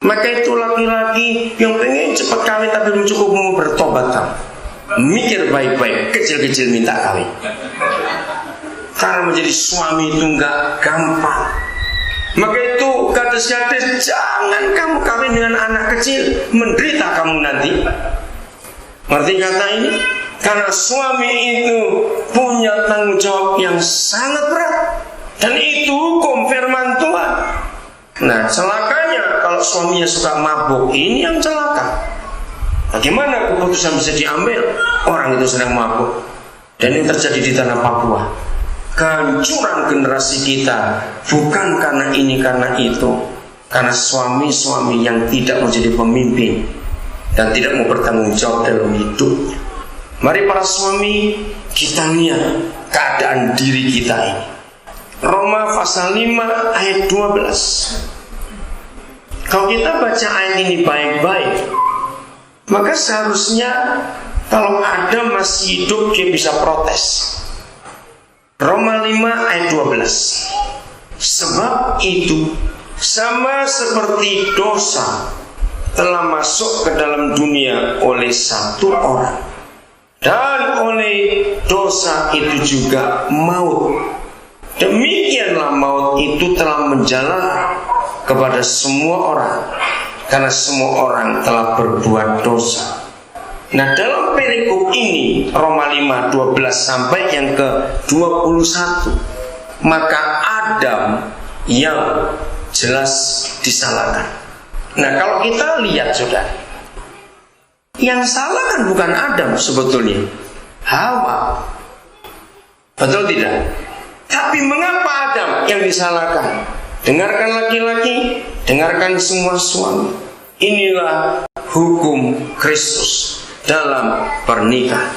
Maka itu laki-laki yang pengen cepat kawin tapi belum cukup mau bertobat kamu. Mikir baik-baik, kecil-kecil minta kawin. Karena menjadi suami itu nggak gampang. Maka itu gadis-gadis, jangan kamu kawin dengan anak kecil, menderita kamu nanti. Ngerti kata ini? Karena suami itu punya tanggung jawab yang sangat berat. Dan itu hukum firman Tuhan. Nah, celakanya kalau suaminya suka mabuk, ini yang celaka. Bagaimana keputusan bisa diambil? Orang itu sedang mabuk. Dan ini terjadi di tanah Papua. Kehancuran generasi kita bukan karena ini, karena itu. Karena suami-suami yang tidak menjadi pemimpin dan tidak mau bertanggung jawab dalam hidupnya. Mari para suami, kita lihat keadaan diri kita ini. Roma pasal 5 ayat 12. Kalau kita baca ayat ini baik-baik, maka seharusnya kalau Adam masih hidup dia bisa protes. Roma 5 ayat 12. Sebab itu sama seperti dosa telah masuk ke dalam dunia oleh satu orang, dan oleh dosa itu juga maut. Demikianlah maut itu telah menjalar kepada semua orang, karena semua orang telah berbuat dosa. Nah, dalam perikop ini Roma 5 12 sampai yang ke 21, maka Adam yang jelas disalahkan. Nah, kalau kita lihat saudara, yang salah kan bukan Adam sebetulnya, Hawa. Betul tidak? Tapi mengapa Adam yang disalahkan? Dengarkan laki-laki, dengarkan semua suami. Inilah hukum Kristus dalam pernikahan.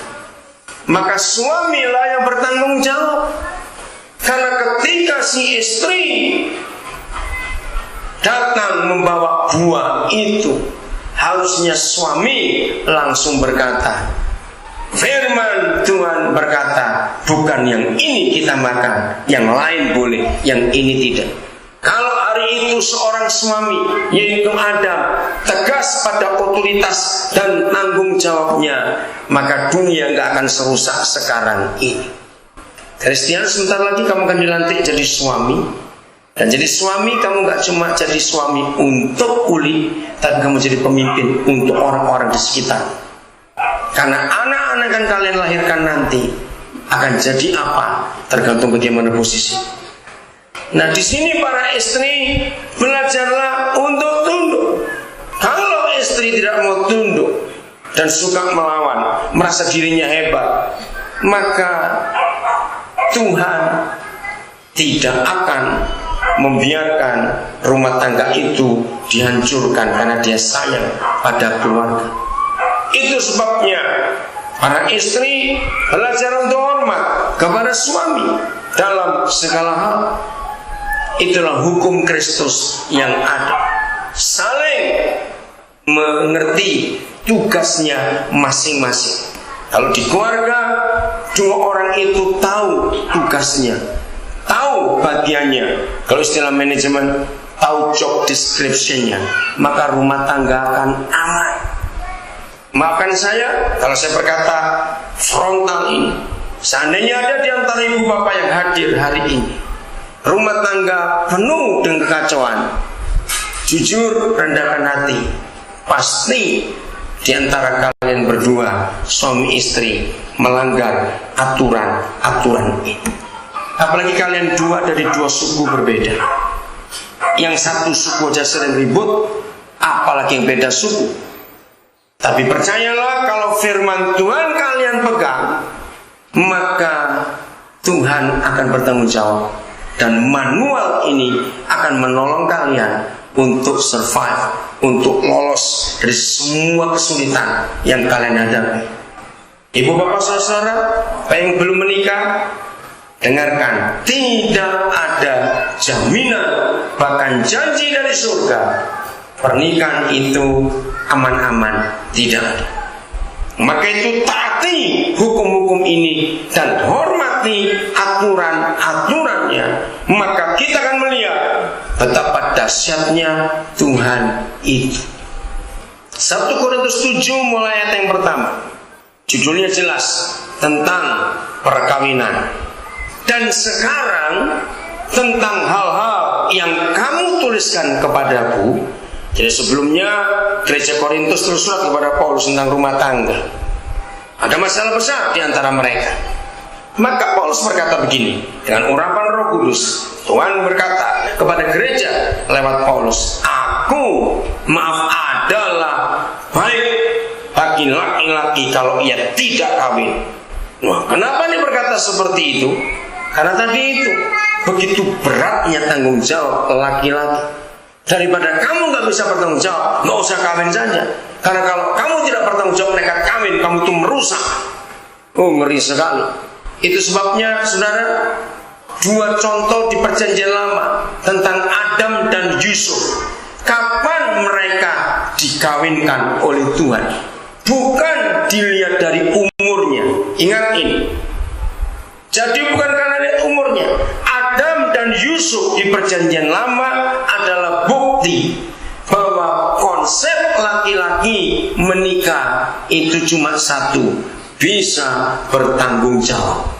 Maka suamilah yang bertanggung jawab. Karena ketika si istri datang membawa buah itu, harusnya suami langsung berkata, firman Tuhan berkata, bukan yang ini kita makan, yang lain boleh, yang ini tidak. Kalau hari itu seorang suami, yaitu Adam, tegas pada otoritas dan tanggung jawabnya, maka dunia gak akan serusak sekarang ini. Kristian, sebentar lagi kamu akan dilantik jadi suami. Dan jadi suami, kamu gak cuma jadi suami untuk uli, tapi kamu jadi pemimpin untuk orang-orang di sekitar. Karena anak-anak yang kalian lahirkan nanti akan jadi apa, tergantung bagaimana posisi. Nah, di sini para istri, belajarlah untuk tunduk. Kalau istri tidak mau tunduk dan suka melawan, merasa dirinya hebat, maka Tuhan tidak akan membiarkan rumah tangga itu dihancurkan karena dia sayang pada keluarga. Itu sebabnya para istri belajar untuk hormat kepada suami dalam segala hal. Itulah hukum Kristus yang ada. Saling mengerti tugasnya masing-masing. Kalau di keluarga, dua orang itu tahu tugasnya, tahu bagiannya. Kalau istilah manajemen, tahu job description-nya, maka rumah tangga akan aman. Maafkan saya kalau saya berkata frontal ini. Seandainya ada di antara ibu bapak yang hadir hari ini, rumah tangga penuh dengan kekacauan, jujur rendahkan hati, pasti di antara kalian berdua, suami istri, melanggar aturan-aturan ini. Apalagi kalian dua dari dua suku berbeda. Yang satu suku aja sering ribut, apalagi yang beda suku. Tapi percayalah, kalau firman Tuhan kalian pegang, maka Tuhan akan bertanggung jawab. Dan manual ini akan menolong kalian untuk survive, untuk lolos dari semua kesulitan yang kalian hadapi. Ibu bapak saudara yang belum menikah, dengarkan, tidak ada jaminan bahkan janji dari surga pernikahan itu aman-aman, tidak ada. Maka itu taati hukum-hukum ini dan hormati aturan-aturannya, maka kita akan melihat betapa dahsyatnya Tuhan itu. 1 Korintus 7 mulai ayat yang pertama. Judulnya jelas tentang perkawinan. Dan sekarang tentang hal-hal yang kamu tuliskan kepadaku. Jadi sebelumnya gereja Korintus terus surat kepada Paulus tentang rumah tangga. Ada masalah besar di antara mereka. Maka Paulus berkata begini dengan urapan Roh Kudus. Tuhan berkata kepada gereja lewat Paulus, aku adalah baik bagi laki-laki kalau ia tidak kawin. Nah, kenapa dia berkata seperti itu? Karena tadi itu begitu beratnya tanggung jawab laki-laki. Daripada kamu gak bisa bertanggung jawab, gak usah kawin saja. Karena kalau kamu tidak bertanggung jawab nekat kawin, kamu itu merusak. Oh, ngeri sekali. Itu sebabnya saudara, dua contoh di perjanjian lama tentang Adam dan Yusuf. Kapan mereka dikawinkan oleh Tuhan? Bukan dilihat dari umurnya. Ingat ini. Jadi bukan karena lihat umurnya. Adam dan Yusuf di perjanjian lama adalah bukti bahwa konsep laki-laki menikah itu cuma satu, bisa bertanggung jawab.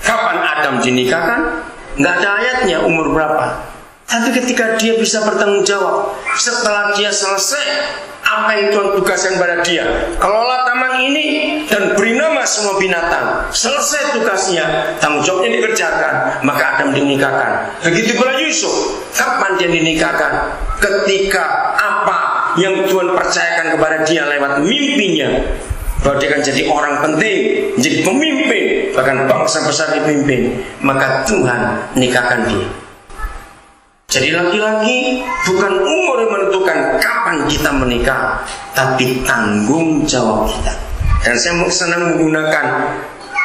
Kapan Adam dinikahkan? Nggak ada ayatnya umur berapa. Tapi ketika dia bisa bertanggung jawab, setelah dia selesai apa yang Tuhan tugaskan pada dia, kelola taman ini dan beri nama semua binatang. Selesai tugasnya, tanggung jawabnya dikerjakan, maka Adam dinikahkan. Begitu pula Yusuf. Kapan dia dinikahkan? Ketika apa yang Tuhan percayakan kepada dia lewat mimpinya, bahwa dia akan jadi orang penting, jadi pemimpin, bahkan bangsa besar dipimpin, maka Tuhan nikahkan dia. Jadi laki-laki bukan umur yang menentukan kapan kita menikah, tapi tanggung jawab kita. Dan saya senang menggunakan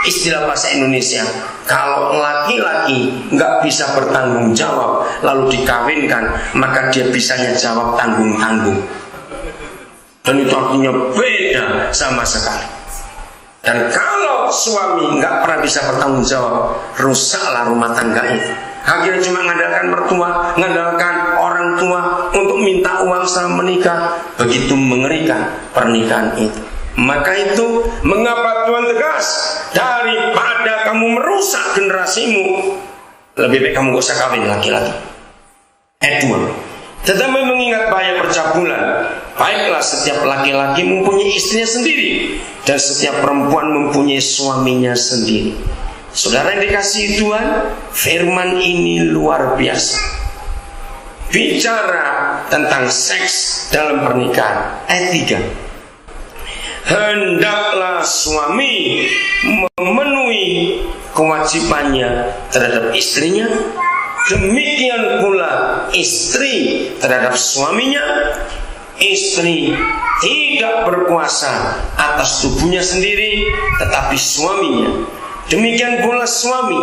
istilah bahasa Indonesia. Kalau laki-laki nggak bisa bertanggung jawab lalu dikawinkan, maka dia bisanya jawab tanggung-tanggung. Dan itu artinya beda sama sekali. Dan kalau suami nggak pernah bisa bertanggung jawab, rusaklah rumah tangga itu. Akhirnya cuma mengandalkan mertua, mengandalkan orang tua untuk minta uang setelah menikah. Begitu mengerikan pernikahan itu. Maka itu mengapa Tuhan tegas, daripada kamu merusak generasimu, lebih baik kamu gak usah kawin laki-laki. Ayat 2. Tetapi mengingat bahaya percabulan, baiklah setiap laki-laki mempunyai istrinya sendiri, dan setiap perempuan mempunyai suaminya sendiri. Saudara yang dikasihi Tuhan, firman ini luar biasa. Bicara tentang seks dalam pernikahan. Ayat 3. Hendaklah suami memenuhi kewajibannya terhadap istrinya, demikian pula istri terhadap suaminya. Istri tidak berkuasa atas tubuhnya sendiri, tetapi suaminya. Demikian pula suami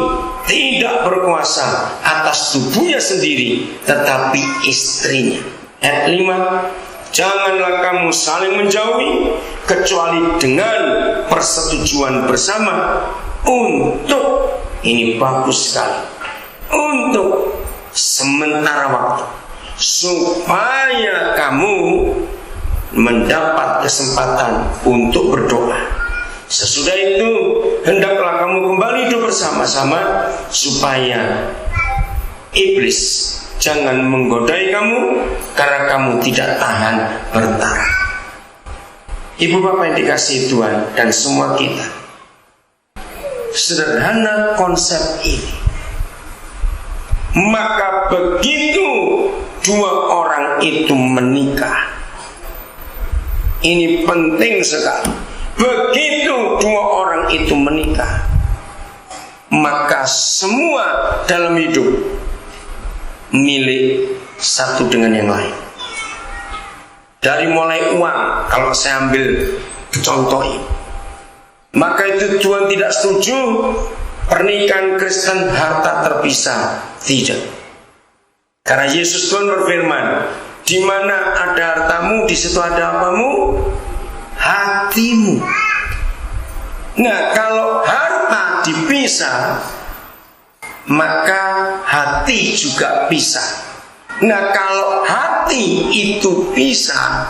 tidak berkuasa atas tubuhnya sendiri, tetapi istrinya. Ayat 5. Janganlah kamu saling menjauhi, kecuali dengan persetujuan bersama untuk, ini bagus sekali, untuk sementara waktu, supaya kamu mendapat kesempatan untuk berdoa. Sesudah itu hendaklah kamu kembali hidup bersama-sama, supaya iblis jangan menggodai kamu, karena kamu tidak tahan bertahan. Ibu bapak yang dikasihi Tuhan dan semua kita, sederhana konsep ini. Maka begitu dua orang itu menikah, ini penting sekali. Begitu dua orang itu menikah, maka semua dalam hidup milik satu dengan yang lain. Dari mulai uang, kalau saya ambil contoh ini, maka itu Tuhan tidak setuju pernikahan Kristen harta terpisah. Tidak. Karena Yesus Tuhan berfirman, di mana ada hartamu, di situ ada apamu? Hatimu. Nah, kalau harta dipisah, maka hati juga pisah. Nah, kalau hati itu bisa